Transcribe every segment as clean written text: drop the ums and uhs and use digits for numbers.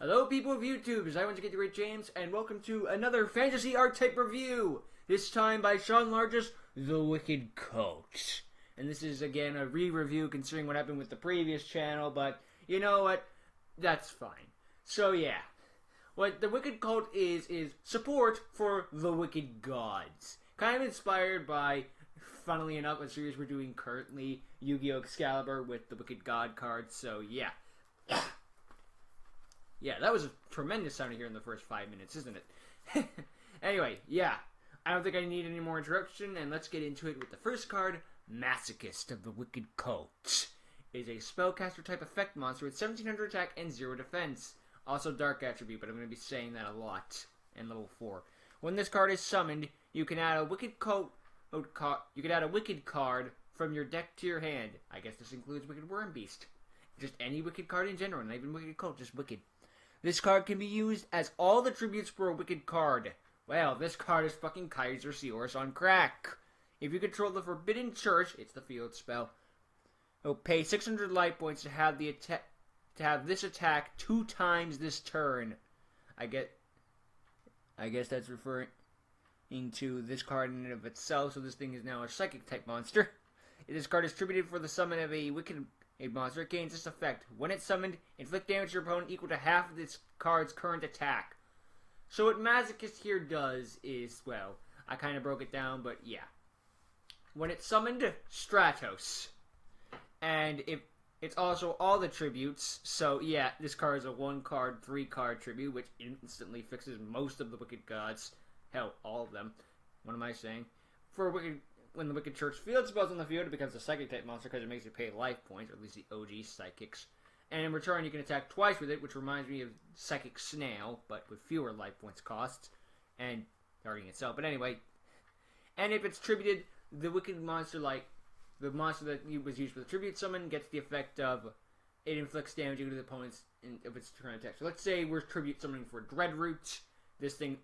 Hello people of YouTube, I want to get the great James, and welcome to another fantasy archetype review! This time by Sean Largest, The Looking Cultch. And this is again a re-review considering what happened with the previous channel, but you know what? That's fine. So yeah, what the Wicked Cult is support for the Wicked Gods. Kind of inspired by, funnily enough, a series we're doing currently, Yu-Gi-Oh! Excalibur with the Wicked God cards, so yeah. Yeah, that was a tremendous sound to hear in the first 5 minutes, isn't it? Anyway, yeah. I don't think I need any more introduction, and let's get into it with the first card, Masochist of the Wicked Cultch. It is a spellcaster type effect monster with 1700 attack and 0 defense. Also dark attribute, but I'm going to be saying that a lot in level 4. When this card is summoned, you can add a Wicked card from your deck to your hand. I guess this includes Wicked Wormbeast. Just any Wicked card in general, not even Wicked Cult, just Wicked. This card can be used as all the tributes for a Wicked card. Well, this card is fucking Kaiser Seorus on crack. If you control the Forbidden Church, it's the field spell. It'll pay 600 life points to have this attack 2 times this turn. I guess that's referring to this card in and of itself, so this thing is now a Psychic type monster. This card is tributed for the summon of a Wicked monster. Gains this effect. When it's summoned, inflict damage to your opponent equal to half of this card's current attack. So what Masochist here does is, well, I kind of broke it down, but yeah. When it's summoned, Stratos. And it's also all the tributes, so yeah, this card is a 1-card, 3-card tribute, which instantly fixes most of the Wicked Gods. Hell, all of them. What am I saying? When the Wicked Church field spells on the field, it becomes a Psychic type monster because it makes it pay life points, or at least the OG Psychics. And in return, you can attack twice with it, which reminds me of Psychic Snail, but with fewer life points costs, and targeting itself. But anyway, and if it's tributed, the Wicked monster, like the monster that was used for the tribute summon, gets the effect of it inflicts damage to the opponent's if it's turn attack. So let's say we're tribute summoning for Dreadroot. This thing,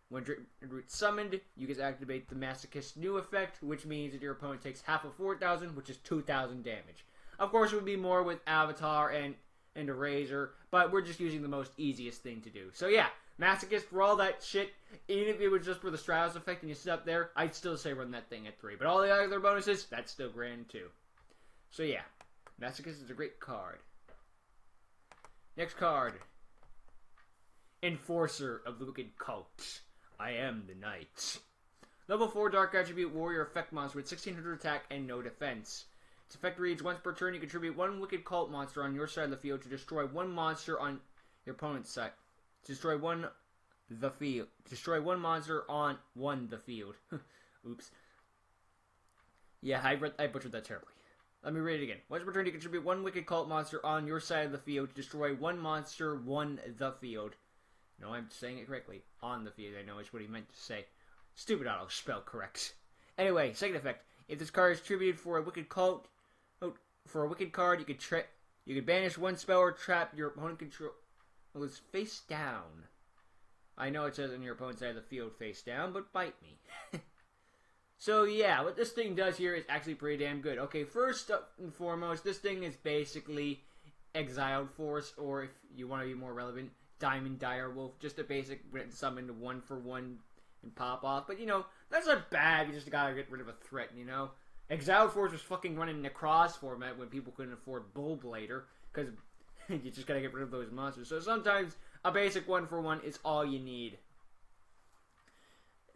when Dreadroot summoned, you can activate the Masochist new effect, which means that your opponent takes half of 4,000, which is 2,000 damage. Of course, it would be more with Avatar and Eraser, but we're just using the most easiest thing to do. So yeah, Masochist for all that shit, even if it was just for the Stratos effect and you sit up there, I'd still say run that thing at 3. But all the other bonuses, that's still grand too. So yeah, Masochist is a great card. Next card, Enforcer of the Wicked Cult. I am the Knight. Level 4 Dark Attribute Warrior Effect Monster with 1600 attack and no defense. Its effect reads, once per turn you contribute 1 Wicked Cult monster on your side of the field to destroy 1 monster on your opponent's side. Destroy one monster on the field. Oops. Yeah, I butchered that terribly. Let me read it again. Once per turn you contribute 1 Wicked Cult monster on your side of the field to destroy 1 monster the field. No, I'm saying it correctly. On the field, I know is what he meant to say. Stupid auto spell correct. Anyway, second effect. If this card is tributed for a Wicked Cult, for a Wicked card, you could banish 1 spell or trap your opponent controls face down. I know it says on your opponent's side of the field face down, but bite me. So yeah, what this thing does here is actually pretty damn good. Okay, first and foremost, this thing is basically Exiled Force, or if you want to be more relevant, Diamond Direwolf, just a basic summon 1-for-1 and pop off. But you know, that's not bad, you just gotta get rid of a threat, you know? Exiled Force was fucking running Necross format when people couldn't afford Bullblader, because you just gotta get rid of those monsters. So sometimes a basic 1-for-1 is all you need.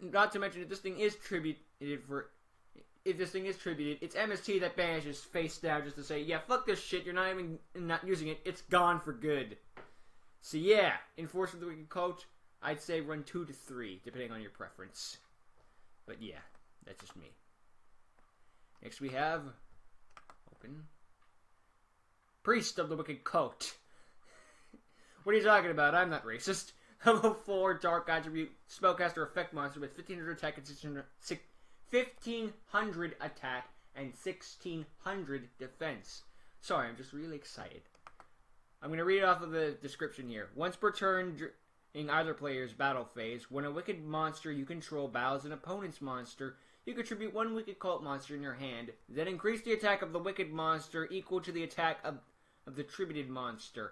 Not to mention, if this thing is tributed, it's MST that banishes face down just to say, yeah, fuck this shit, you're not even not using it, it's gone for good. So yeah, Enforcer of the Wicked Cultch, I'd say run 2 to 3, depending on your preference. But yeah, that's just me. Next we have, Priest of the Wicked Cult. What are you talking about? I'm not racist. Level 4 Dark Attribute Spellcaster Effect Monster with 1500 attack and 1500 attack and 1600 defense. Sorry, I'm just really excited. I'm going to read it off of the description here. Once per turn in either player's battle phase, when a Wicked monster you control battles an opponent's monster, you contribute 1 Wicked Cult monster in your hand, then increase the attack of the Wicked monster equal to the attack of the tributed monster.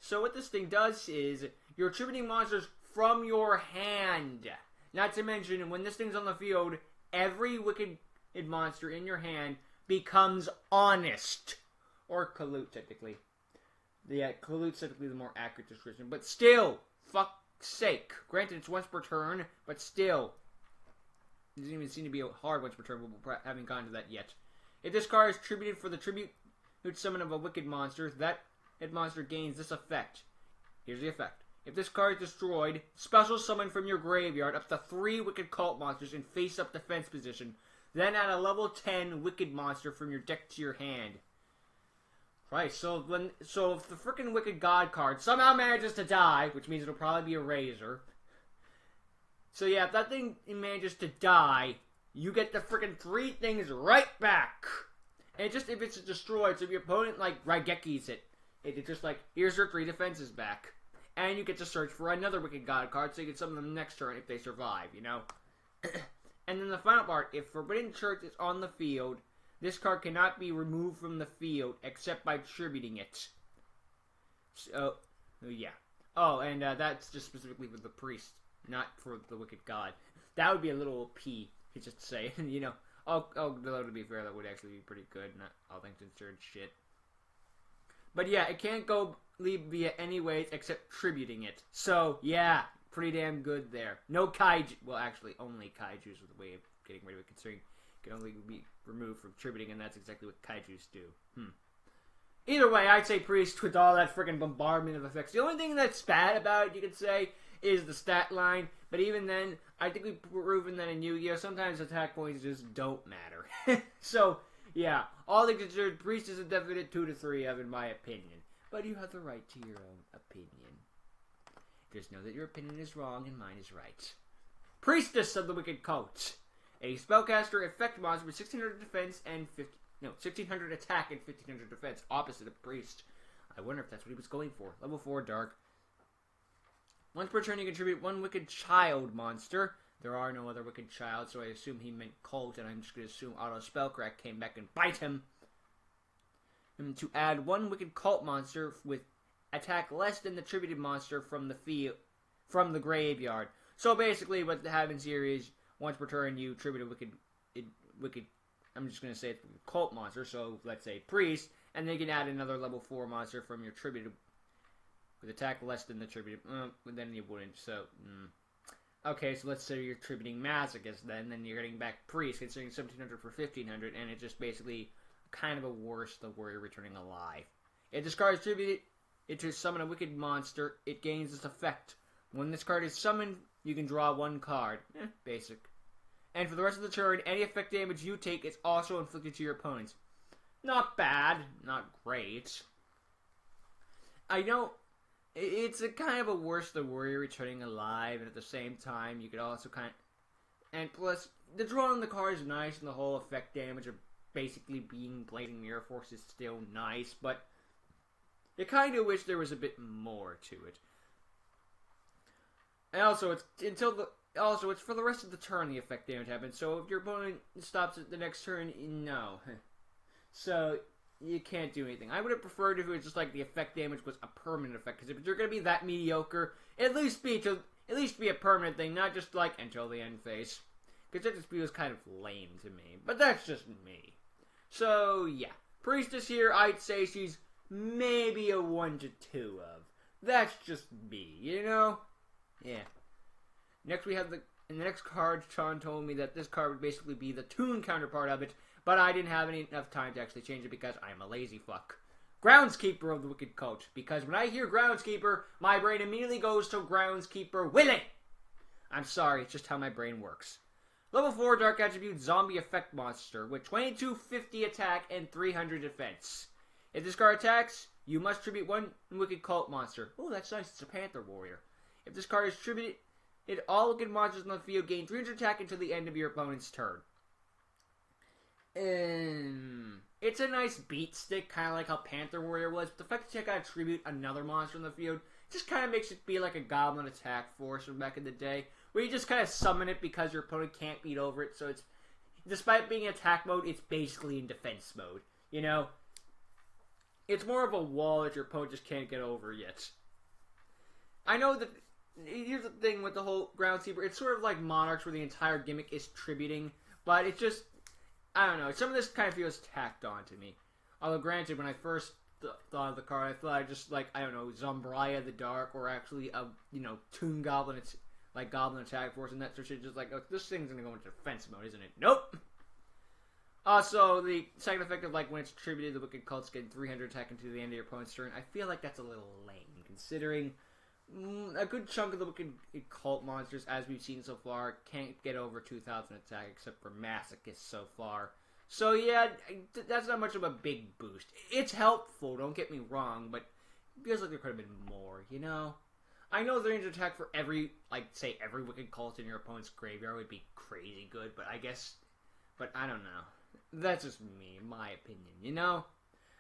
So what this thing does is, you're attributing monsters from your hand. Not to mention, when this thing's on the field, every wicked monster in your hand becomes honest. Or Colute, technically. Yeah, Colute's technically the more accurate description. But still, fuck's sake. Granted, it's once per turn, but still. It doesn't even seem to be a hard once per turn, but we haven't gotten to that yet. If this card is tributed for the tribute summon of a wicked monster, that monster gains this effect. Here's the effect. If this card is destroyed, special summon from your graveyard up to 3 wicked cult monsters in face-up defense position. Then add a level 10 wicked monster from your deck to your hand. Right, so if the frickin' Wicked God card somehow manages to die, which means it'll probably be a Razor. So yeah, if that thing manages to die, you get the frickin' 3 things right back. And just if it's destroyed, so if your opponent like Raigekis it's just like, here's your 3 defenses back. And you get to search for another Wicked God card, so you can summon them next turn if they survive, you know? And then the final part, if Forbidden Church is on the field, this card cannot be removed from the field except by tributing it. So, yeah. Oh, and that's just specifically for the priest, not for the Wicked God. That would be a little OP, just to say, you know. Oh, though, to be fair, that would actually be pretty good, not all things considered shit. But yeah, it can't go leave via any ways except tributing it. So, yeah, pretty damn good there. No kaiju. Well, actually, only kaijus with a way of getting rid of it, considering it can only be removed from tributing, and that's exactly what kaijus do. Either way, I'd say priest with all that freaking bombardment of effects. The only thing that's bad about it, you could say, is the stat line. But even then, I think we've proven that in Yu-Gi-Oh! Sometimes attack points just don't matter. So, yeah, all things considered, priest is a definite 2 to 3 of, in my opinion. But you have the right to your own opinion. Just know that your opinion is wrong and mine is right. Priestess of the Wicked Cultch. A spellcaster effect monster with 1600 defense and 1600 attack and 1500 defense, opposite of priest. I wonder if that's what he was going for. Level 4 dark. Once per turn, you contribute 1 wicked child monster. There are no other wicked child, so I assume he meant cult, and I'm just going to assume auto spellcrack came back and bite him. And to add 1 wicked cult monster with attack less than the tributed monster from the graveyard. So basically, what happens here is once per turn, you tribute a wicked. I'm just going to say it's a cult monster. So let's say priest, and then you can add another level 4 monster from your tributed with attack less than the tributed. But then you wouldn't. So okay, so let's say you're tributing masochist. Then you're getting back priest, considering 1700 for 1500, and it's just basically kind of a worse the warrior returning alive. It discards tribute. It to summon a wicked monster. It gains this effect. When this card is summoned, you can draw 1 card. Basic. And for the rest of the turn, any effect damage you take is also inflicted to your opponents. Not bad. Not great. I know it's a kind of a worse the warrior returning alive, and at the same time, you could also and plus, the drawing the card is nice, and the whole effect damage of basically being Blazing Mirror Force is still nice, but you kind of wish there was a bit more to it. And also, it's for the rest of the turn the effect damage happens. So if your opponent stops at the next turn, no. So you can't do anything. I would have preferred if it was just like the effect damage was a permanent effect. Because if you're going to be that mediocre, at least be a permanent thing, not just like until the end phase. Because that just feels kind of lame to me. But that's just me. So yeah, priestess here, I'd say she's maybe a 1 to 2 of. That's just me, you know? Yeah. Next we have the next card. Sean told me that this card would basically be the toon counterpart of it, but I didn't have enough time to actually change it because I'm a lazy fuck. Groundskeeper of the Wicked Cultch. Because when I hear Groundskeeper, my brain immediately goes to Groundskeeper Willie. I'm sorry, it's just how my brain works. Level 4 Dark Attribute Zombie Effect Monster with 2250 attack and 300 defense. If this card attacks, you must tribute 1 Wicked Cult monster. Oh, that's nice. It's a Panther Warrior. If this card is tributed, all wicked monsters on the field gain 300 attack until the end of your opponent's turn. It's a nice beat stick, kind of like how Panther Warrior was, but the fact that you gotta tribute another monster on the field just kind of makes it be like a Goblin Attack Force from back in the day, where you just kind of summon it because your opponent can't beat over it, so it's, despite being in attack mode, it's basically in defense mode, you know? It's more of a wall that your opponent just can't get over yet. I know that, here's the thing with the whole groundskeeper, it's sort of like Monarchs where the entire gimmick is tributing, but it just, I don't know, some of this kind of feels tacked on to me. Although granted, when I first thought of the card, I thought I just like, I don't know, Zombraya the Dark, or actually a, Toon Goblin, it's like Goblin Attack Force and that sort of shit, just like, oh, this thing's gonna go into defense mode, isn't it? Nope! Also, the second effect of, like, when it's tributed, the Wicked Cult's getting 300 attack into the end of your opponent's turn, I feel like that's a little lame, considering a good chunk of the Wicked Cult monsters, as we've seen so far, can't get over 2,000 attack, except for Masochists so far. So yeah, that's not much of a big boost. It's helpful, don't get me wrong, but it feels like there could have been more, you know? I know the range of attack for every Wicked Cult in your opponent's graveyard would be crazy good, but I don't know. That's just me, my opinion, you know?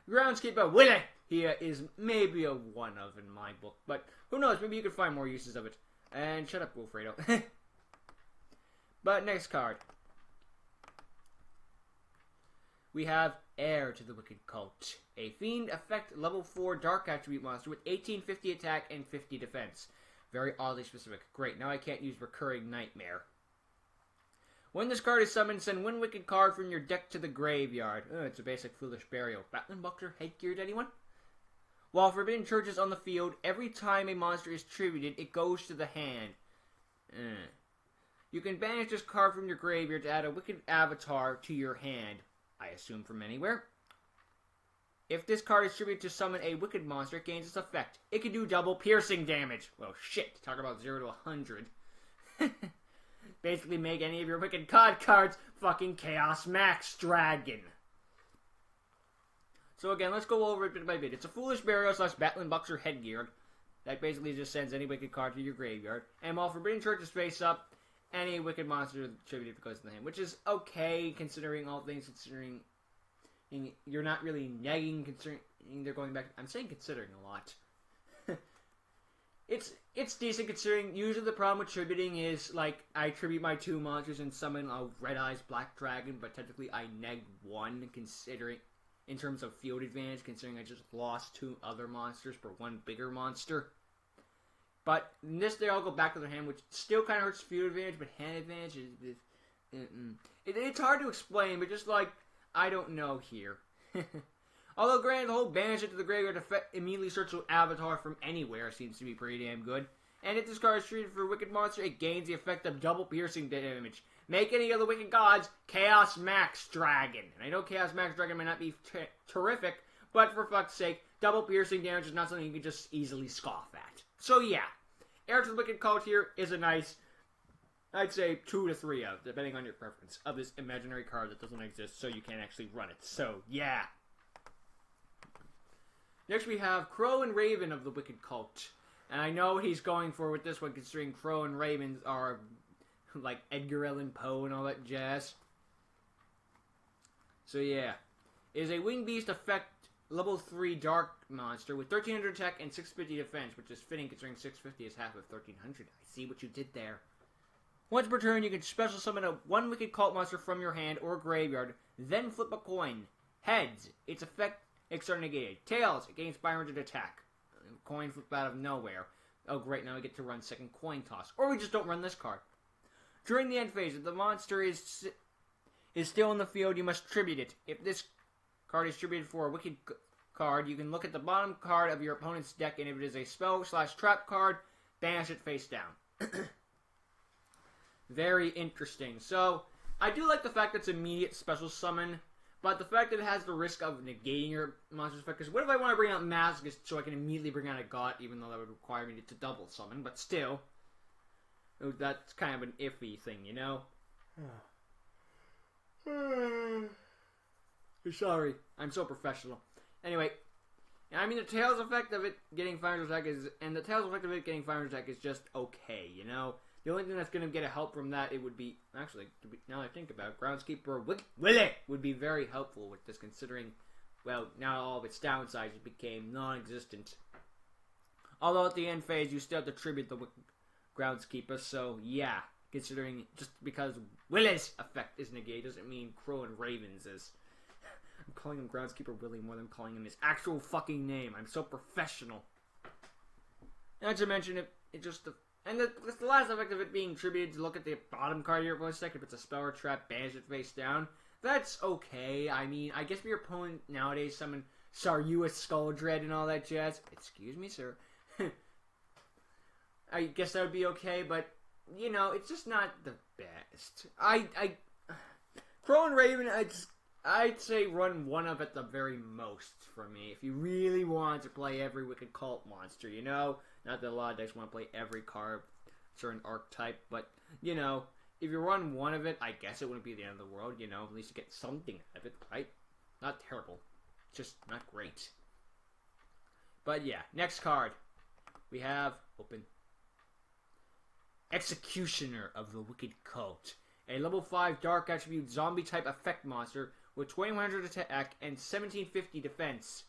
Groundskeeper Willie here is maybe a one of in my book, but who knows, maybe you could find more uses of it. And shut up, Wilfredo. But next card. We have Heir to the Wicked Cultch. A Fiend effect level 4 dark attribute monster with 1850 attack and 50 defense. Very oddly specific. Great, now I can't use Recurring Nightmare. When this card is summoned, send one wicked card from your deck to the graveyard. It's a basic Foolish Burial. Battling Buckler headgear to anyone? While Forbidden Church is on the field, every time a monster is tributed, it goes to the hand. You can banish this card from your graveyard to add a wicked avatar to your hand. I assume from anywhere. If this card is tributed to summon a wicked monster, it gains its effect. It can do double piercing damage. Well, shit. Talk about 0 to 100. Basically make any of your wicked cards fucking Chaos Max Dragon. So again, let's go over it bit by bit. It's a Foolish Burial / Battling Buckler headgear that basically just sends any wicked card to your graveyard. And while Forbidden Church is face up, any wicked monster tributed goes to the hand, which is okay considering all things. Considering you're not really negging, considering they're going back. I'm saying considering a lot. It's decent considering usually the problem with tributing is, like, I tribute my 2 monsters and summon a Red Eyes Black Dragon, but technically I negged 1 considering, in terms of field advantage, considering I just lost 2 other monsters for 1 bigger monster. But in this, they all go back to their hand, which still kind of hurts field advantage, but hand advantage it's hard to explain, but just like, I don't know here. Although, granted, the whole banish it to the graveyard effect immediately search an avatar from anywhere seems to be pretty damn good. And if this card is treated for a wicked monster, it gains the effect of double piercing damage. Make any of the wicked gods Chaos Max Dragon. And I know Chaos Max Dragon might not be terrific, but for fuck's sake, double piercing damage is not something you can just easily scoff at. So yeah, Heir to the Wicked Cultch here is a nice, I'd say 2 to 3 of, depending on your preference, of this imaginary card that doesn't exist, so you can't actually run it. So yeah. Next we have Crow and Raven of the Wicked Cultch. And I know what he's going for with this one, considering Crow and Ravens are like Edgar Allan Poe and all that jazz. So yeah. It is a Winged Beast effect level 3 dark monster with 1300 attack and 650 defense, which is fitting considering 650 is half of 1300. I see what you did there. Once per turn, you can special summon a 1 Wicked Cult monster from your hand or graveyard, then flip a coin. Heads, its effect extra negated. Tails, it gains 500 attack. Coin flip out of nowhere. Oh great, now we get to run second coin toss. Or we just don't run this card. During the end phase, if the monster is still in the field, you must tribute it. If this card is tributed for a wicked card, you can look at the bottom card of your opponent's deck, and if it is a spell / trap card, banish it face down. Very interesting. So, I do like the fact that it's immediate special summon, but the fact that it has the risk of negating your monster's effect, because what if I want to bring out Masochist so I can immediately bring out a God, even though that would require me to double summon, but still, that's kind of an iffy thing, you know? Sorry, I'm so professional. Anyway, I mean, the Tails effect of it getting 500 attack is just okay, you know? The only thing that's going to get a help from that, it would be, actually, now that I think about it, Groundskeeper Willie would be very helpful with this, considering, well, now all of its downsides became non-existent. Although at the end phase, you still have to tribute the Groundskeeper, so yeah, considering just because Willie's effect is negated doesn't mean Crow and Ravens is. I'm calling him Groundskeeper Willie more than calling him his actual fucking name. I'm so professional. Not to mention it just... And the last effect of it being tributed, to look at the bottom card here for a second. If it's a spell or trap, banish it face down. That's okay. I mean, I guess if your opponent nowadays summon Saryua Skull Dread and all that jazz. Excuse me, sir. I guess that would be okay, but, you know, it's just not the best. Crow and Raven, I'd say run one of at the very most for me. If you really want to play every Wicked Cult monster, you know? Not that a lot of decks want to play every card, certain archetype, but, you know, if you run one of it, I guess it wouldn't be the end of the world, you know? At least you get something out of it, right? Not terrible. Just not great. But yeah, next card. We have, open, Executioner of the Wicked Cult. A level 5 dark attribute zombie type effect monster with 2100 attack and 1750 defense.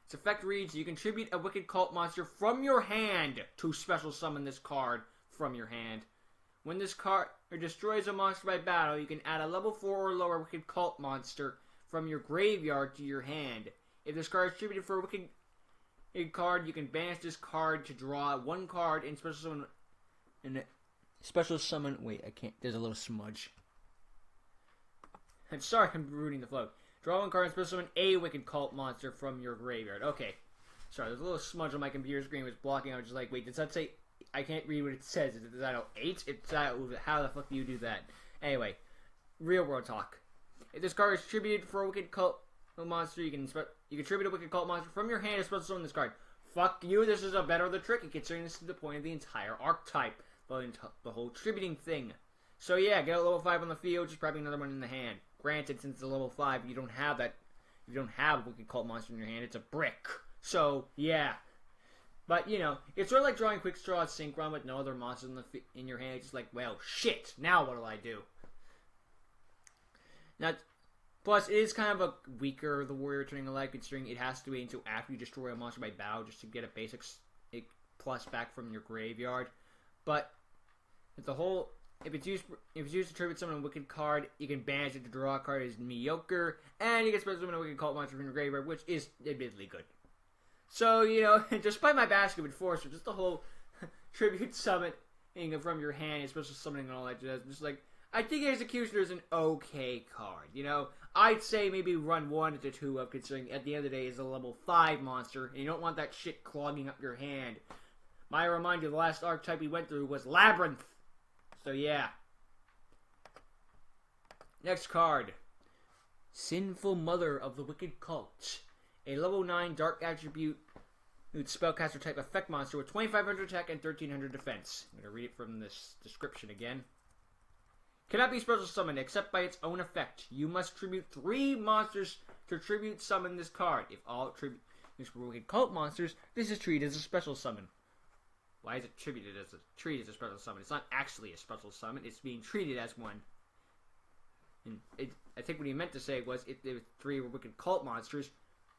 Its effect reads, you contribute a Wicked Cult monster from your hand to special summon this card from your hand. When this card destroys a monster by battle, you can add a level 4 or lower Wicked Cult monster from your graveyard to your hand. If this card is attributed for a Wicked card, you can banish this card to draw one card and special summon. Wait, I can't. There's a little smudge. I'm sorry, I'm ruining the flow. Draw one card and special summon a Wicked Cult monster from your graveyard. Okay. Sorry, there's a little smudge on my computer screen was blocking. I was just like, wait, does that say... I can't read what it says. Is that 8? It's how the fuck do you do that? Anyway, real world talk. If this card is attributed for a Wicked Cult monster, you can attribute a Wicked Cult monster from your hand and special summon this card. Fuck you, this is a better the tricky, considering this is the point of the entire archetype. The whole attributing thing. So yeah, get a level 5 on the field, just probably another one in the hand. Granted, since it's a level 5, you don't have that. You don't have a Wicked Cult monster in your hand. It's a brick. So yeah, but you know, it's sort of like drawing Quick Straw at Synchron with no other monsters in your hand. It's just like, well, shit. Now what do I do? Now, plus it is kind of a weaker the Warrior Turning a Light, considering it has to wait until after you destroy a monster by battle just to get a basic plus back from your graveyard. But if it's used to tribute summon a Wicked card, you can banish it to draw a card is mediocre, and you can special summon a Wicked Cult monster from your graveyard, which is admittedly good. So, you know, despite my basket with Forcer, just the whole tribute summoning from your hand, special summoning and all that, just like, I think Executioner is an okay card, you know? I'd say maybe run 1 to 2 of, considering at the end of the day it's a level 5 monster, and you don't want that shit clogging up your hand. Might remind you, the last archetype we went through was Labyrinth. So yeah. Next card. Sinful Mother of the Wicked Cultch. A level 9 dark attribute spellcaster type effect monster with 2500 attack and 1300 defense. I'm going to read it from this description again. Cannot be special summoned except by its own effect. You must tribute 3 monsters to tribute summon this card. If all tributes were Wicked Cult monsters, this is treated as a special summon. Why is it treated as a special summon? It's not actually a special summon. It's being treated as one. And I think what he meant to say was if there were 3 Wicked Cult monsters,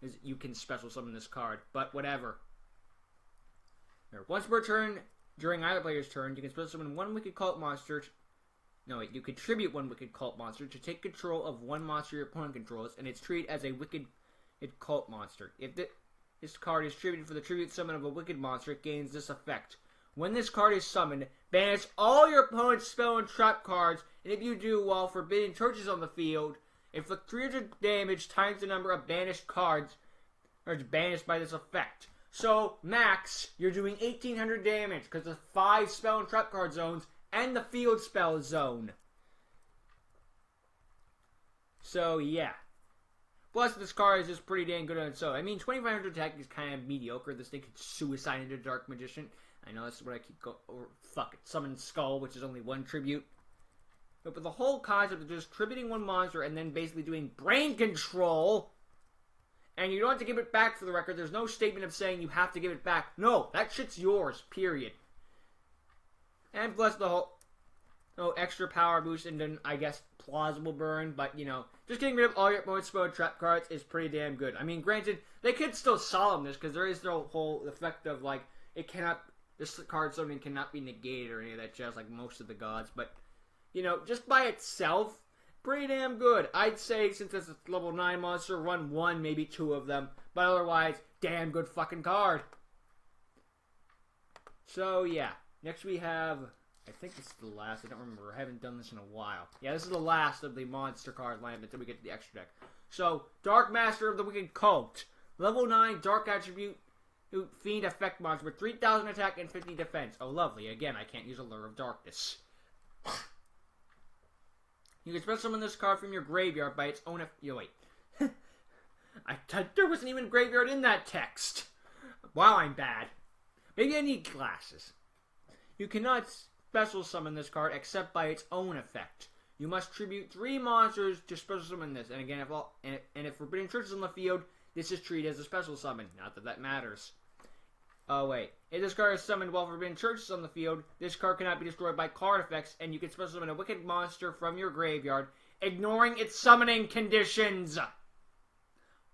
is you can special summon this card. But whatever. Once per turn, during either player's turn, you can special summon 1 Wicked Cult monster. You contribute 1 Wicked Cult monster to take control of 1 monster your opponent controls, and it's treated as a Wicked Cult monster. If this card is tributed for the tribute summon of a Wicked monster, it gains this effect. When this card is summoned, banish all your opponent's spell and trap cards, and if you do, while Forbidden Torches on the field, inflict 300 damage times the number of banished cards or banished by this effect. So, max, you're doing 1800 damage because of 5 spell and trap card zones and the field spell zone. So, yeah. Plus, this card is just pretty dang good on its own. I mean, 2500 attack is kind of mediocre. This thing could suicide into Dark Magician. I know that's what I keep going... Or, fuck it. Summon Skull, which is only 1 tribute. But the whole concept of just tributing 1 monster and then basically doing brain control... And you don't have to give it back for the record. There's no statement of saying you have to give it back. No, that shit's yours, period. And plus the whole... extra power boost and then, I guess, plausible burn. But, you know, just getting rid of all your opponent's spell and trap cards is pretty damn good. I mean, granted, they could still solemn this because there is the whole effect of, like, it cannot... This card summoning cannot be negated or any of that jazz like most of the gods. But, you know, just by itself, pretty damn good. I'd say since it's a level 9 monster, run 1, maybe 2 of them. But otherwise, damn good fucking card. So, yeah. Next we have, I think this is the last. I don't remember. I haven't done this in a while. Yeah, this is the last of the monster card line until we get to the extra deck. So, Dark Master of the Looking Cultch. Level 9, Dark Attribute, Fiend Effect Monster with 3,000 attack and 50 defense. Oh, lovely. Again, I can't use Allure of Darkness. You can special summon this card from your graveyard by its own... wait. There wasn't even graveyard in that text. Wow, I'm bad. Maybe I need glasses. You cannot special summon this card except by its own effect. You must tribute 3 monsters to special summon this. And again, if Forbidden Church is on the field, this is treated as a special summon. Not that that matters. Oh, wait. If this card is summoned while Forbidden Church is on the field, this card cannot be destroyed by card effects, and you can special summon a wicked monster from your graveyard, ignoring its summoning conditions.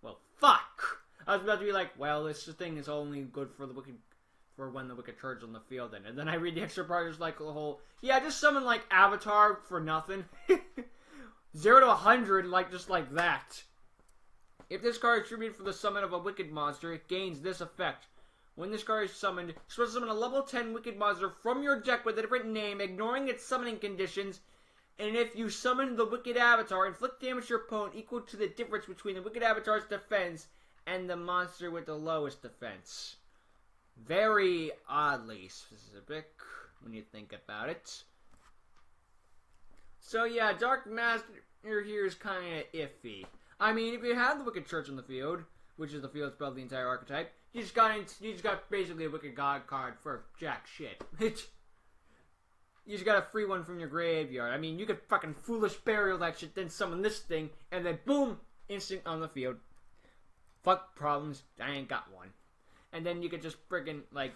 Well, fuck. I was about to be like, well, this thing is only good for when the Wicked Church is on the field, and then I read the extra part, it's like the whole, yeah, just summon, like, Avatar for nothing. 0 to 100, like, just like that. If this card is tribute for the summon of a wicked monster, it gains this effect. When this card is summoned, special summon a level 10 wicked monster from your deck with a different name, ignoring its summoning conditions, and if you summon the wicked avatar, inflict damage to your opponent equal to the difference between the wicked avatar's defense and the monster with the lowest defense. Very oddly specific when you think about it. So yeah, Dark Master here is kind of iffy. I mean, if you have the Wicked Church on the field, which is the field spell of the entire archetype, you just got basically a Wicked God card for jack shit. You just got a free one from your graveyard. I mean, you could fucking Foolish Burial that shit, then summon this thing, and then boom, instant on the field. Fuck problems, I ain't got one. And then you could just friggin', like,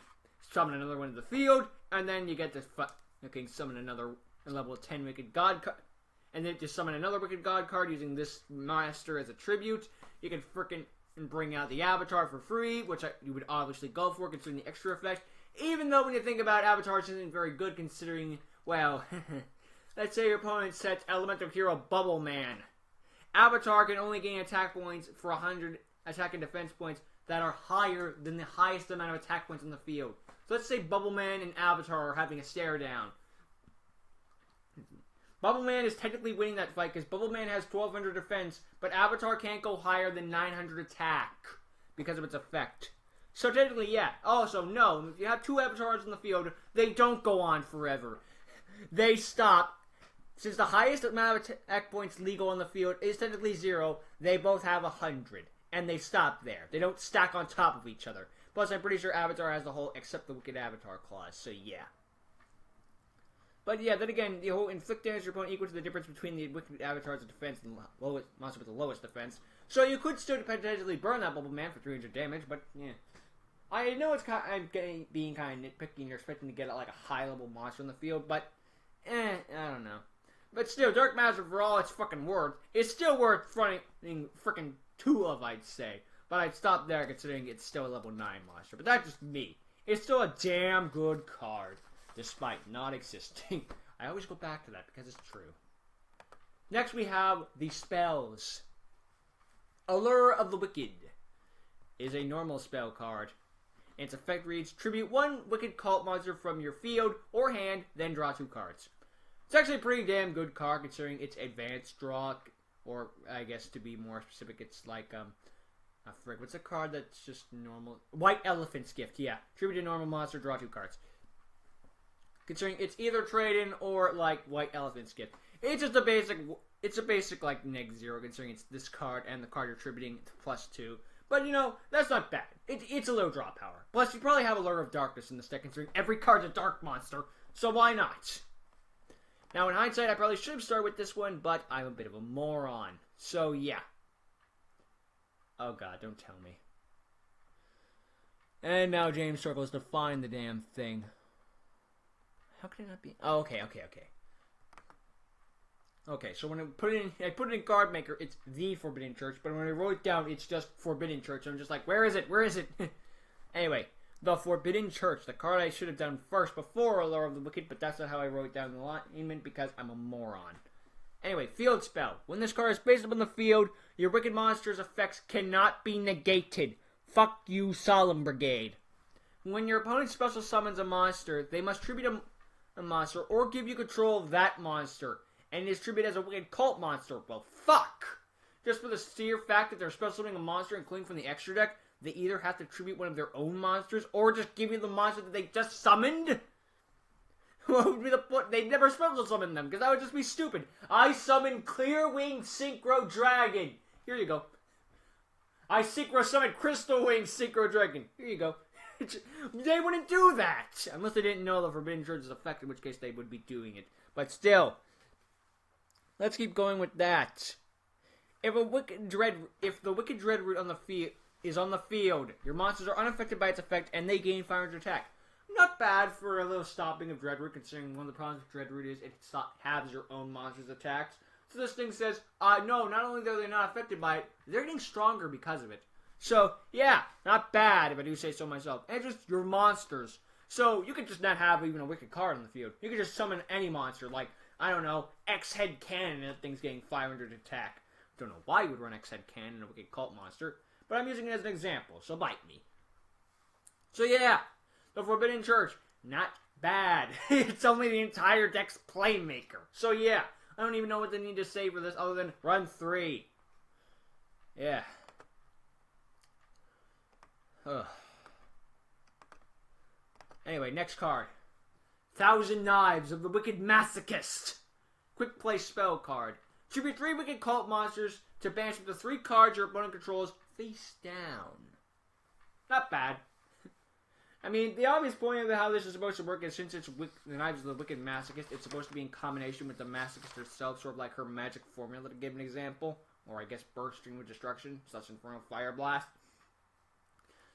summon another one to the field, and then you get to fucking summon another level 10 Wicked God card. And then just summon another Wicked God card using this master as a tribute. You can frickin' bring out the Avatar for free, which you would obviously go for considering the extra effect. Even though when you think about Avatars isn't very good considering, well, let's say your opponent sets Elemental Hero Bubble Man. Avatar can only gain attack points for 100 attack and defense points that are higher than the highest amount of attack points on the field. So let's say Bubble Man and Avatar are having a stare down. Bubble Man is technically winning that fight because Bubble Man has 1200 defense, but Avatar can't go higher than 900 attack because of its effect. So technically, yeah. Also, no, if you have 2 Avatars in the field, they don't go on forever. They stop. Since the highest amount of attack points legal on the field is technically 0, they both have 100. And they stop there. They don't stack on top of each other. Plus, I'm pretty sure Avatar has the whole except the Wicked Avatar clause, so yeah. But yeah, then again, the whole inflict damage to your opponent equal to the difference between the Wicked Avatar's defense and the lowest monster with the lowest defense. So you could still potentially burn that Bubble Man for 300 damage, but yeah. I know I'm being kind of nitpicky and you're expecting to get like a high level monster in the field, but I don't know. But still, Dark Master, for all its fucking worth, it's still worth fronting frickin' 2 of, I'd say. But I'd stop there considering it's still a level 9 monster. But that's just me. It's still a damn good card, despite not existing. I always go back to that because it's true. Next we have the spells. Allure of the Wicked is a normal spell card. Its effect reads, tribute 1 Wicked Cult monster from your field or hand, then draw 2 cards. It's actually a pretty damn good card considering its advanced draw, or I guess to be more specific, it's like, what's a card that's just normal? White Elephant's Gift, yeah. Tribute a normal monster, draw 2 cards. Considering it's either trade-in or, like, White Elephant's Gift. It's just a basic, like, -0 considering it's this card and the card you're tributing +2. But, you know, that's not bad. It's a low draw power. Plus, you probably have Allure of Darkness in this deck considering every card's a dark monster, so why not? Now, in hindsight, I probably should have started with this one, but I'm a bit of a moron. So, yeah. Oh, God, don't tell me. And now James struggles to find the damn thing. How can it not be? Oh, okay. Okay, so when I put it in Card Maker, it's the Forbidden Church, but when I wrote it down, it's just Forbidden Church. I'm just like, where is it? Anyway, the Forbidden Church, the card I should have done first before Allure of the Wicked, but that's not how I wrote it down in the alignment because I'm a moron. Anyway, field spell. When this card is placed up on the field, your wicked monster's effects cannot be negated. Fuck you, Solemn Brigade. When your opponent special summons a monster, they must tribute a monster or give you control of that monster, and is treated as a wicked cult monster. Well, fuck! Just for the sheer fact that they're special summoning a monster, including from the extra deck, they either have to tribute one of their own monsters, or just give you the monster that they just summoned? What would be the point? They'd never special summon them, because that would just be stupid. I summon Clear Winged Synchro Dragon. Here you go. I synchro summon Crystal Winged Synchro Dragon. Here you go. They wouldn't do that! Unless they didn't know the Forbidden Surge's effect, in which case they would be doing it. But still. Let's keep going with that. If the Wicked Dread Root on the field is on the field, your monsters are unaffected by its effect, and they gain 500 attack. Not bad for a little stopping of Dreadroot, considering one of the problems with Dreadroot is it halves your own monster's attacks. So this thing says, no, not only are they not affected by it, they're getting stronger because of it. So, yeah, not bad if I do say so myself. And just your monsters. So, you could just not have even a wicked card on the field. You could just summon any monster, like, I don't know, X-Head Cannon, and that thing's getting 500 attack. Don't know why you would run X-Head Cannon in a wicked cult monster, but I'm using it as an example, so bite me. So, yeah. The Forbidden Church, not bad. It's only the entire deck's playmaker. So yeah, I don't even know what they need to say for this other than run 3. Yeah. Ugh. Anyway, next card. 1,000 Knives of the Wicked Masochist. Quick play spell card. Tribute 3 wicked cult monsters to banish up to 3 cards your opponent controls face down. Not bad. I mean, the obvious point of how this is supposed to work is since it's the Knives of the Wicked Masochist, it's supposed to be in combination with the Masochist herself, sort of like her magic formula, to give an example. Or I guess Bursting with Destruction, such Infernal Fire Blast.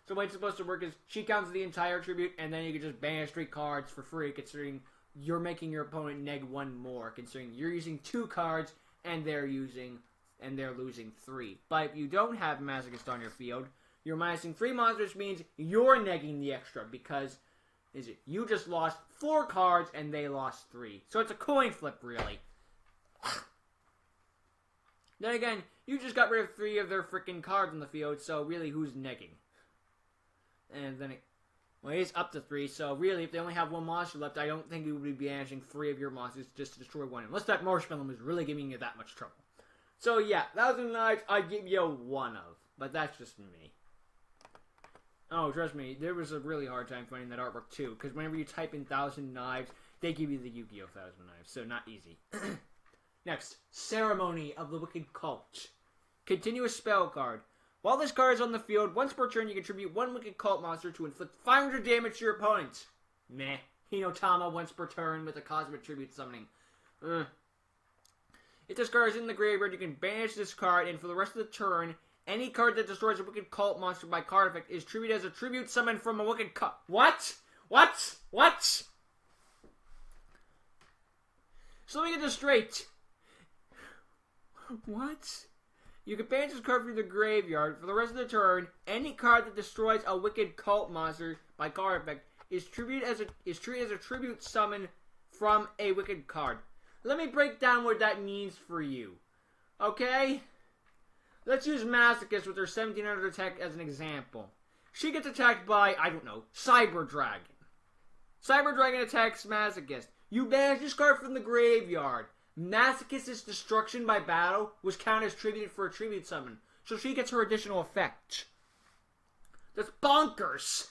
So the way it's supposed to work is she counts the entire tribute, and then you can just banish 3 cards for free, considering you're making your opponent neg 1 more, considering you're using 2 cards, and they're losing 3. But if you don't have Masochist on your field, you're minusing 3 monsters, which means you're negging the extra, because you just lost 4 cards and they lost 3. So it's a coin flip, really. Then again, you just got rid of 3 of their freaking cards on the field, so really, who's negging? And then it is up to 3, so really, if they only have 1 monster left, I don't think you would be banishing 3 of your monsters just to destroy 1, unless that Marshmallow is really giving you that much trouble. So yeah, 1,000 Knives, I give you 1 of, but that's just me. Oh, trust me, there was a really hard time finding that artwork, too, because whenever you type in 1,000 Knives, they give you the Yu-Gi-Oh! 1,000 Knives, so not easy. Next, Ceremony of the Looking Cultch. Continuous spell card. While this card is on the field, once per turn you contribute 1 Wicked Cult monster to inflict 500 damage to your opponent. Meh. Hinotama once per turn with a Cosmic Tribute summoning. If this card is in the graveyard, you can banish this card, and for the rest of the turn, any card that destroys a Wicked Cult monster by card effect is treated as a tribute summon from a Wicked Cult. What? So let me get this straight. What? You can banish this card from the graveyard. For the rest of the turn, any card that destroys a Wicked Cult monster by card effect is treated as a tribute summon from a Wicked card. Let me break down what that means for you. Okay? Let's use Masochist with her 1,700 attack as an example. She gets attacked by, I don't know, Cyber Dragon. Cyber Dragon attacks Masochist. You banish this card from the graveyard. Masochist's destruction by battle was counted as tributed for a tribute summon, so she gets her additional effect. That's bonkers!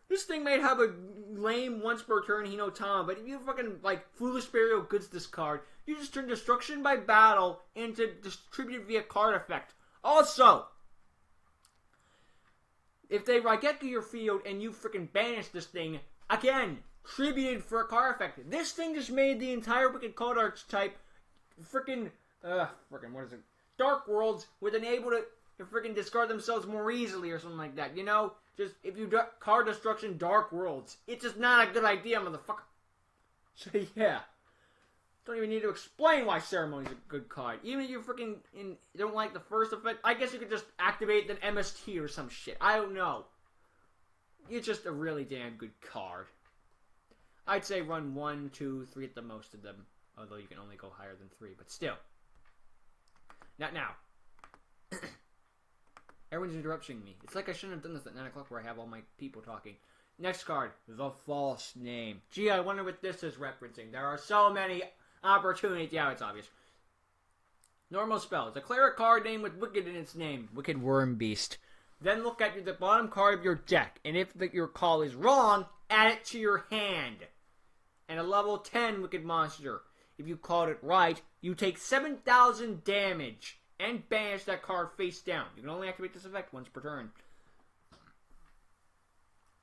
This thing might have a lame once per turn Hinotama, but if you fucking, Foolish Burial Goods this card, you just turn Destruction by Battle into Distributed via card effect. Also, if they Raigeki your field and you freaking banish this thing, again, tributed for a card effect. This thing just made the entire Wicked Cult Archetype freaking, what is it? Dark Worlds with an able to freaking discard themselves more easily or something like that, you know? Just, if you card destruction Dark Worlds, it's just not a good idea, motherfucker. So, yeah. Don't even need to explain why Ceremony's a good card. Even if you freaking don't like the first effect, I guess you could just activate an MST or some shit. I don't know. It's just a really damn good card. I'd say run 1, 2, 3 at the most of them. Although you can only go higher than 3, but still. Not now. Everyone's interrupting me. It's like I shouldn't have done this at 9 o'clock where I have all my people talking. Next card, the false name. Gee, I wonder what this is referencing. There are so many opportunities. Yeah, it's obvious. Normal spell. Declare a card name with Wicked in its name. Wicked Worm Beast. Then look at the bottom card of your deck. And if your call is wrong, add it to your hand. And a level 10 Wicked Monster. If you called it right, you take 7,000 damage. And banish that card face down. You can only activate this effect once per turn.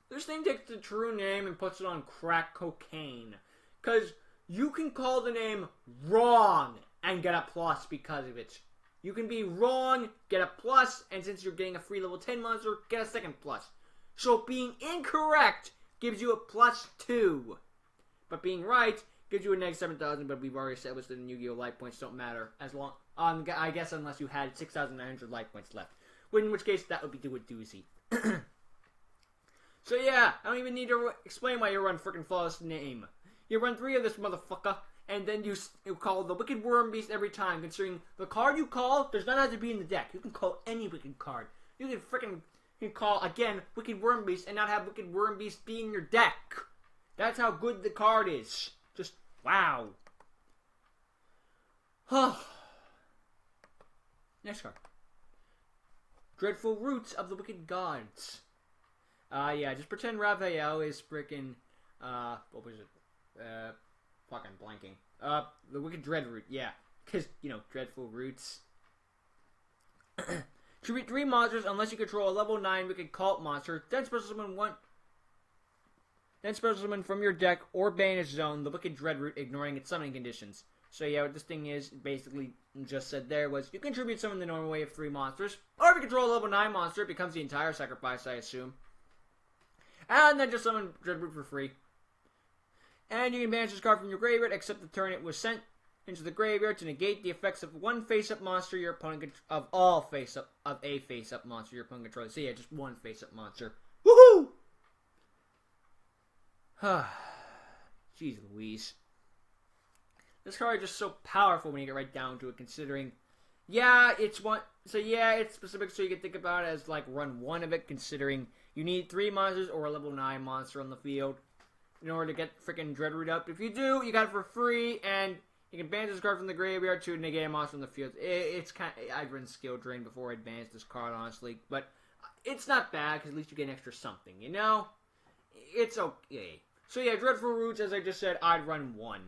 This thing takes the true name and puts it on crack cocaine. Because you can call the name wrong and get a plus because of it. You can be wrong, get a plus, and since you're getting a free level 10 monster, get a second plus. So being incorrect gives you a plus 2. But being right gives you a negative 7,000, but we've already established that in Yu-Gi-Oh! Life points don't matter. As long, I guess unless you had 6,900 life points left. In which case, that would be do a doozy. So yeah, I don't even need to explain why you run frickin' false name. You run 3 of this motherfucker, and then you call the Wicked Worm Beast every time, considering the card you call does not have to be in the deck. You can call any Wicked card. You can frickin' call, again, Wicked Worm Beast and not have Wicked Worm Beast be in your deck. That's how good the card is. Just, wow. Next card. Dreadful Roots of the Wicked Gods. Yeah, just pretend Raphael is frickin', what was it? Fucking blanking. The Wicked Dreadroot, yeah. Because, Dreadful Roots. Tribute 3 monsters unless you control a level 9 Wicked Cult monster. Then special summon from your deck or banish zone the Wicked Dreadroot, ignoring its summoning conditions. So yeah, what this thing is, basically just said there was, you contribute summon the normal way of 3 monsters. Or if you control a level 9 monster, it becomes the entire sacrifice, I assume. And then just summon Dreadroot for free. And you can banish this card from your graveyard, except the turn it was sent into the graveyard to negate the effects of one face-up monster your opponent of a face-up monster your opponent controls. So yeah, just one face-up monster. Woohoo! Jeez Louise. This card is just so powerful when you get right down to it, considering, yeah, it's one. So yeah, it's specific, so you can think about it as like run 1 of it, considering you need 3 monsters or a level 9 monster on the field in order to get freaking Dreadroot up. If you do, you got it for free, and you can banish this card from the graveyard to negate a monster on the field. It's kind of, I'd run Skill Drain before I'd banish this card, honestly, but it's not bad, because at least you get an extra something, you know? It's okay. So yeah, Dreadful Roots, as I just said, I'd run 1.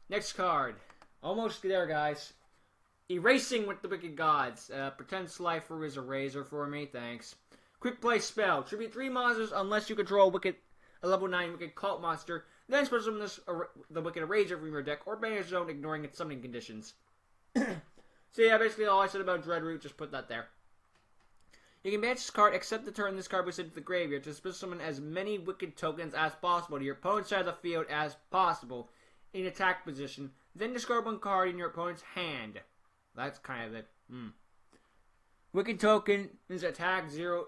Next card. Almost there, guys. Erasing with the Wicked Gods. Pretend Slifer is a razor for me, thanks. Quick play spell. Tribute 3 monsters unless you control a level 9 Wicked Cult monster. Then special summon the Wicked Eraser from your deck or banish zone, ignoring its summoning conditions. So yeah, basically all I said about Dreadroot, just put that there. You can banish this card except the turn this card was sent to the graveyard to special summon as many Wicked tokens as possible to your opponent's side of the field as possible in attack position. Then discard 1 card in your opponent's hand. That's kind of it. Wicked token is attack 0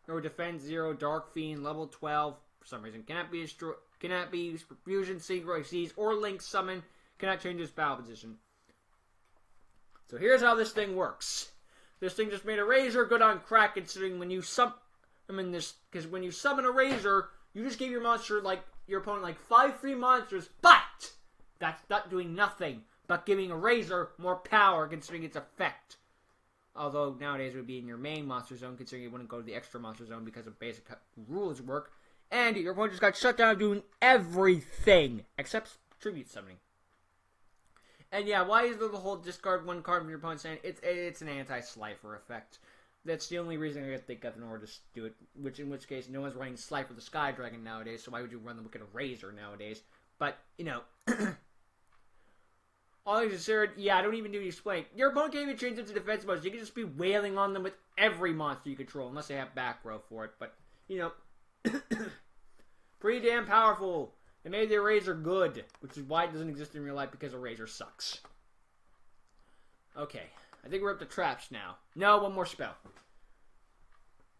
or defense 0, Dark Fiend, level 12. For some reason, cannot be destroyed, cannot be fusion, synchro, seize, or link summon. Cannot change its battle position. So here's how this thing works. This thing just made a razor good on crack, considering when you summon this, because when you summon a razor, you just gave your monster, like, your opponent, like, 5 free monsters, but that's not doing nothing but giving a razor more power, considering its effect. Although nowadays it would be in your main monster zone, considering it wouldn't go to the extra monster zone because of basic rules work. And your opponent just got shut down doing everything except tribute summoning. And yeah, why is there the whole discard 1 card from your opponent's hand? It's an anti-Slifer effect. That's the only reason I can think of in order to do it. In which case, no one's running Slifer the Sky Dragon nowadays, so why would you run the Wicked Razor nowadays? But, all things considered, yeah, I don't even need to explain. Your opponent can't even change them to defense modes. You can just be wailing on them with every monster you control, unless they have back row for it. But, pretty damn powerful. They made the Eraser good, which is why it doesn't exist in real life, because Eraser sucks. Okay, I think we're up to traps now. No, 1 more spell.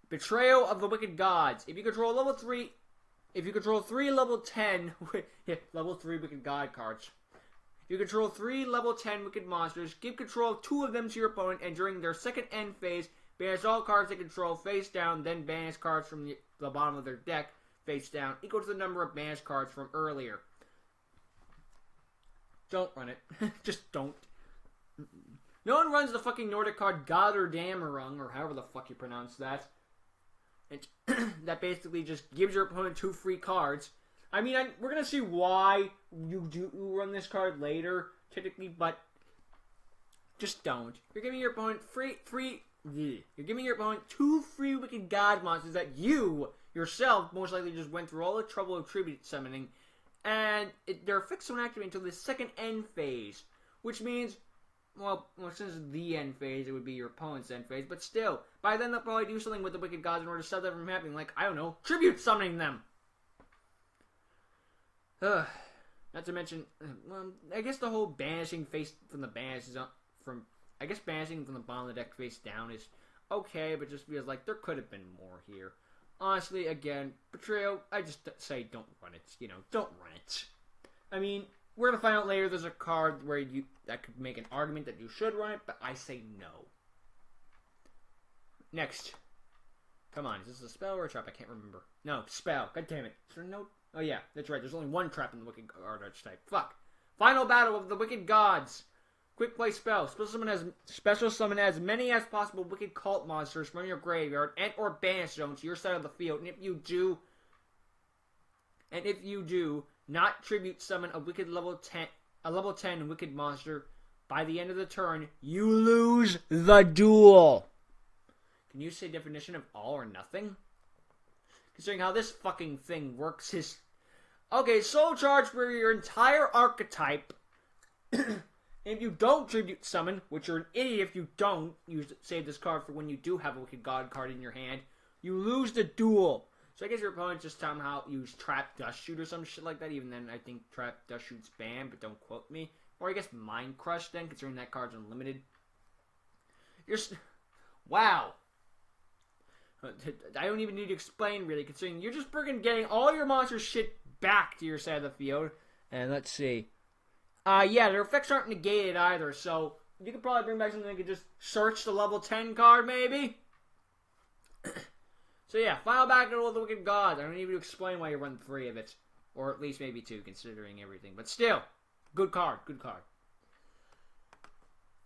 Betrayal of the Wicked Gods. If you control level 3 if you control 3 level 10, level 3 Wicked God cards. You control 3 level 10 Wicked monsters, give control of 2 of them to your opponent, and during their second end phase, banish all cards they control face down, then banish cards from the bottom of their deck face down, equal to the number of banished cards from earlier. Don't run it. Just don't. No one runs the fucking Nordic card Goddardammerung, or however the fuck you pronounce that. That basically just gives your opponent 2 free cards. I mean, we're gonna see why you do run this card later, typically, but just don't. You're giving your opponent You're giving your opponent 2 free Wicked God monsters that you yourself most likely just went through all the trouble of tribute summoning, and their effects don't activate until the second end phase, which means, well, since it's the end phase, it would be your opponent's end phase, but still, by then they'll probably do something with the Wicked Gods in order to stop that from happening, like, I don't know, tribute summoning them! Not to mention, well, I guess the whole banishing face from the banish is I guess banishing from the bottom of the deck face down is okay, but just feels like there could have been more here. Honestly, again, Betrayal, I just say don't run it. Don't run it. I mean, we're gonna find out later there's a card where that could make an argument that you should run it, but I say no. Next. Come on, is this a spell or a trap? I can't remember. No, spell. God damn it. Is there no... Oh yeah, that's right. There's only one trap in the Wicked God Archetype. Fuck. Final battle of the Wicked Gods. Quick play spell. Special summon as many as possible Wicked Cult monsters from your graveyard and or banish zone to your side of the field. And if you do, not tribute summon a level 10 Wicked monster by the end of the turn, you lose the duel. Can you say definition of all or nothing? Considering how this fucking thing works is... Okay, soul charge for your entire archetype. If you don't tribute summon, which you're an idiot if you don't, save this card for when you do have a Wicked God card in your hand, you lose the duel. So I guess your opponent just somehow used Trap Dust Shoot or some shit like that. Even then, I think Trap Dust Shoot's banned, but don't quote me. Or I guess Mind Crush then, considering that card's unlimited. Wow. I don't even need to explain, really, considering you're just freaking getting all your monster shit back to your side of the field. And let's see. Yeah, their effects aren't negated either, so you could probably bring back something that could just search the level 10 card, maybe? So yeah, final battle of the Wicked Gods. I don't need to explain why you run 3 of it. Or at least maybe 2, considering everything. But still, good card, good card.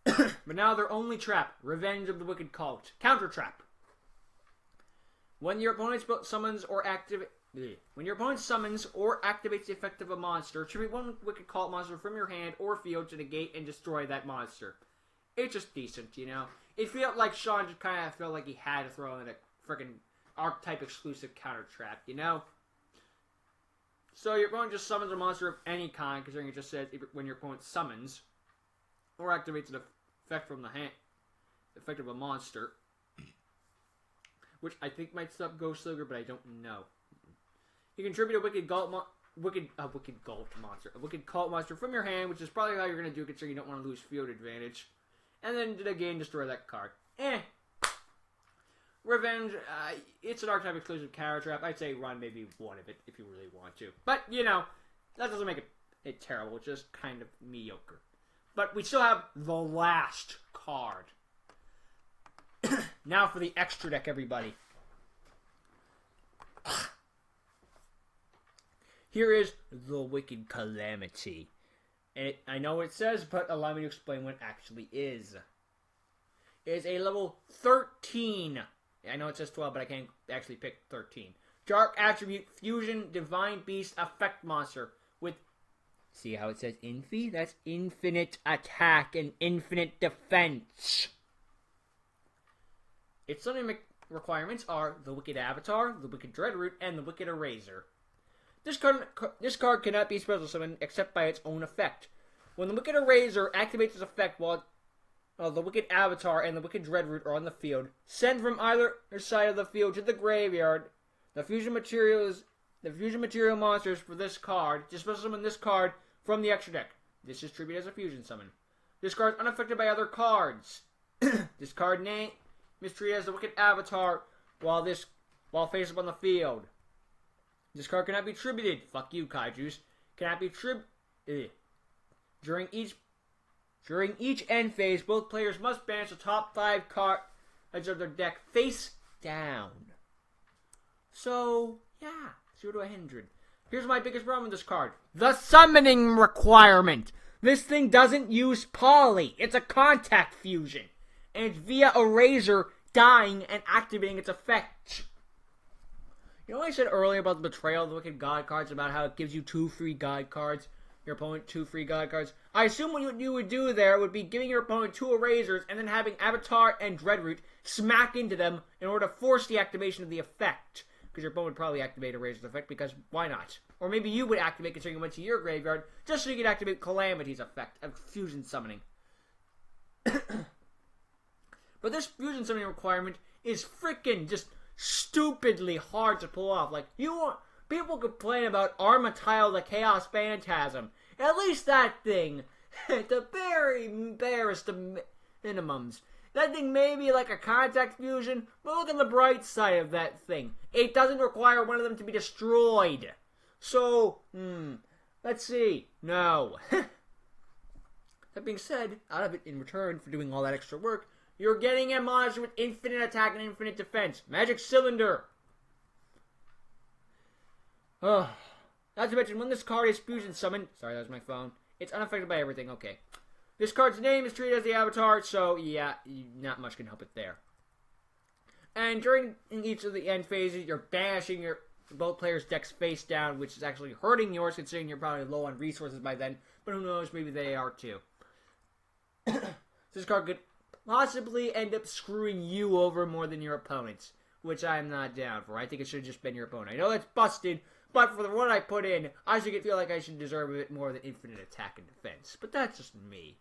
But now their only trap, Revenge of the Wicked Cultch. Counter trap. When your opponent summons or activates the effect of a monster, tribute 1 Wicked Cult monster from your hand or field to negate and destroy that monster. It's just decent, It felt like Sean just kind of felt like he had to throw in a freaking Archetype exclusive counter trap, So your opponent just summons a monster of any kind, considering it just says when your opponent summons or activates an effect from the hand, effect of a monster. Which I think might stop Ghost Sliver, but I don't know. You contribute a Wicked Cult monster from your hand, which is probably how you're going to do it, considering you don't want to lose field advantage. And then again, destroy that card. Revenge, it's an Archetype exclusive counter trap. I'd say run maybe 1 of it if you really want to. But, that doesn't make it terrible. It's just kind of mediocre. But we still have the last card. Now for the extra deck, everybody. Here is the Wicked Calamity. And I know what it says, but allow me to explain what it actually is. It is a level 13. I know it says 12, but I can't actually pick 13. Dark Attribute Fusion Divine Beast Effect Monster with... See how it says Infi? That's infinite attack and infinite defense. Its summoning requirements are the Wicked Avatar, the Wicked Dreadroot, and the Wicked Eraser. This card cannot be special summoned except by its own effect. When the Wicked Eraser activates its effect while the Wicked Avatar and the Wicked Dreadroot are on the field, send from either side of the field to the graveyard the fusion material monsters for this card. Just special summon this card from the extra deck. This is treated as a fusion summon. This card is unaffected by other cards. This card name is treated as the Wicked Avatar while face up on the field. This card cannot be tributed. Fuck you, Kaijus. Cannot be During each end phase, both players must banish the top 5 cards of their deck face down. So, yeah, 0 to 100. Here's my biggest problem with this card. The summoning requirement. This thing doesn't use poly. It's a contact fusion. And it's via a razor dying and activating its effect. You know what I said earlier about the Betrayal of the Wicked God cards, about how it gives you 2 free God cards? Your opponent 2 free God cards. I assume what you would do there would be giving your opponent 2 erasers and then having Avatar and Dreadroot smack into them in order to force the activation of the effect. Because your opponent would probably activate Eraser's effect, because why not? Or maybe you would activate, considering it went to your graveyard, just so you could activate Calamity's effect of fusion summoning. But this fusion summoning requirement is freaking just stupidly hard to pull off. Like, people complain about Armatile the Chaos Phantasm. At least that thing, at the very barest of minimums, that thing may be like a contact fusion, but look at the bright side of that thing. It doesn't require one of them to be destroyed. So, let's see. No. That being said, out of it, in return for doing all that extra work, you're getting a monster with infinite attack and infinite defense. Magic Cylinder. Oh. Not to mention, when this card is fusion summoned... Sorry, that was my phone. It's unaffected by everything. Okay. This card's name is treated as the Avatar, so yeah, not much can help it there. And during each of the end phases, you're banishing both players' decks face down, which is actually hurting yours, considering you're probably low on resources by then. But who knows, maybe they are too. This card could possibly end up screwing you over more than your opponents, which I'm not down for. I think it should have just been your opponent. I know that's busted, but for the one I put in, I should feel like I should deserve a bit more than infinite attack and defense. But that's just me.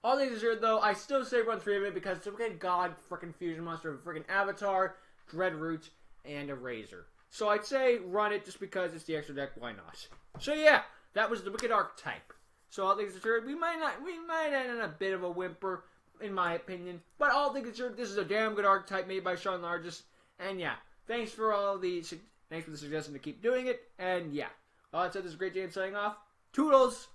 All things assured, though, I still say run 3 of it because it's a freaking god freaking fusion monster of a freaking Avatar, Dreadroot, and a Razor. So I'd say run it just because it's the extra deck. Why not? So yeah, that was the Wicked Archetype. So all things assured, we might end on a bit of a whimper, in my opinion. But all things assured, this is a damn good archetype made by Sean Largest. And yeah, thanks for the suggestion to keep doing it. And yeah, all that said, this is Great James signing off. Toodles!